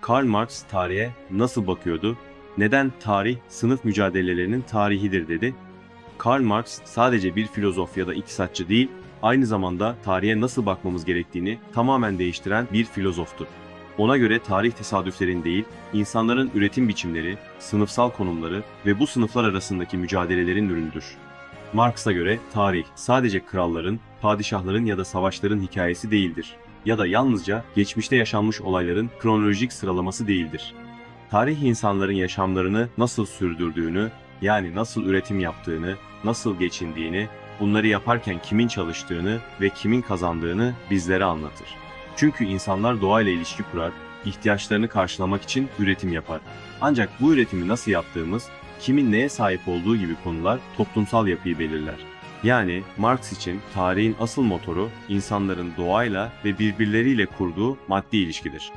Karl Marx tarihe nasıl bakıyordu? Neden tarih sınıf mücadelelerinin tarihidir dedi? Karl Marx sadece bir filozof ya da iktisatçı değil, aynı zamanda tarihe nasıl bakmamız gerektiğini tamamen değiştiren bir filozoftur. Ona göre tarih tesadüflerin değil, insanların üretim biçimleri, sınıfsal konumları ve bu sınıflar arasındaki mücadelelerin ürünüdür. Marx'a göre tarih sadece kralların, padişahların ya da savaşların hikayesi değildir. Ya da yalnızca geçmişte yaşanmış olayların kronolojik sıralaması değildir. Tarih insanların yaşamlarını nasıl sürdürdüğünü, yani nasıl üretim yaptığını, nasıl geçindiğini, bunları yaparken kimin çalıştığını ve kimin kazandığını bizlere anlatır. Çünkü insanlar doğayla ilişki kurar, ihtiyaçlarını karşılamak için üretim yapar. Ancak bu üretimi nasıl yaptığımız, kimin neye sahip olduğu gibi konular toplumsal yapıyı belirler. Yani Marx için tarihin asıl motoru insanların doğayla ve birbirleriyle kurduğu maddi ilişkidir.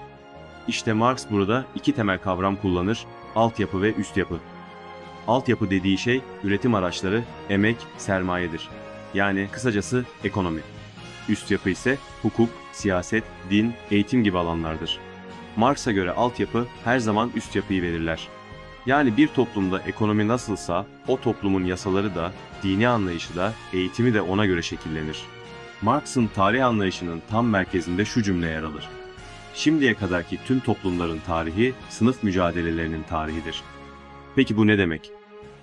İşte Marx burada iki temel kavram kullanır, altyapı ve üst yapı. Altyapı dediği şey üretim araçları, emek, sermayedir. Yani kısacası ekonomi. Üst yapı ise hukuk, siyaset, din, eğitim gibi alanlardır. Marx'a göre altyapı her zaman üst yapıyı belirler. Yani bir toplumda ekonomi nasılsa o toplumun yasaları da, dini anlayışı da, eğitimi de ona göre şekillenir. Marx'ın tarih anlayışının tam merkezinde şu cümle yer alır. Şimdiye kadarki tüm toplumların tarihi, sınıf mücadelelerinin tarihidir. Peki bu ne demek?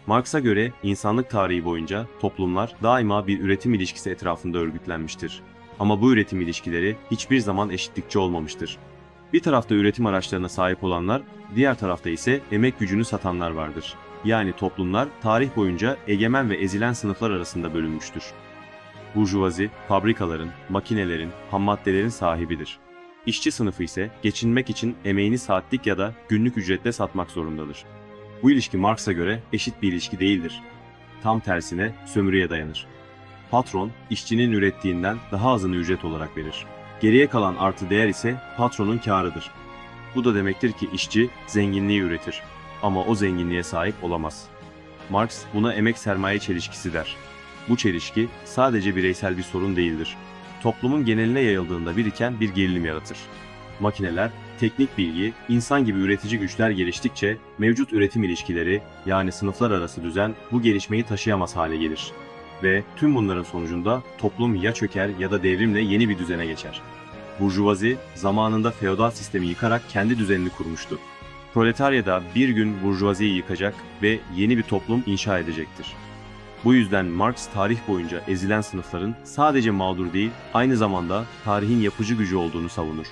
Marx'a göre insanlık tarihi boyunca toplumlar daima bir üretim ilişkisi etrafında örgütlenmiştir. Ama bu üretim ilişkileri hiçbir zaman eşitlikçi olmamıştır. Bir tarafta üretim araçlarına sahip olanlar, diğer tarafta ise emek gücünü satanlar vardır. Yani toplumlar tarih boyunca egemen ve ezilen sınıflar arasında bölünmüştür. Burjuvazi, fabrikaların, makinelerin, hammaddelerin sahibidir. İşçi sınıfı ise geçinmek için emeğini saatlik ya da günlük ücretle satmak zorundadır. Bu ilişki Marx'a göre eşit bir ilişki değildir. Tam tersine sömürüye dayanır. Patron, işçinin ürettiğinden daha azını ücret olarak verir. Geriye kalan artı değer ise patronun kârıdır. Bu da demektir ki işçi zenginliği üretir ama o zenginliğe sahip olamaz. Marx buna emek sermaye çelişkisi der. Bu çelişki sadece bireysel bir sorun değildir. Toplumun geneline yayıldığında biriken bir gerilim yaratır. Makineler, teknik bilgi, insan gibi üretici güçler geliştikçe mevcut üretim ilişkileri yani sınıflar arası düzen bu gelişmeyi taşıyamaz hale gelir. Ve tüm bunların sonucunda toplum ya çöker ya da devrimle yeni bir düzene geçer. Burjuvazi zamanında feodal sistemi yıkarak kendi düzenini kurmuştu. Proletarya da bir gün burjuvaziyi yıkacak ve yeni bir toplum inşa edecektir. Bu yüzden Marx tarih boyunca ezilen sınıfların sadece mağdur değil, aynı zamanda tarihin yapıcı gücü olduğunu savunur.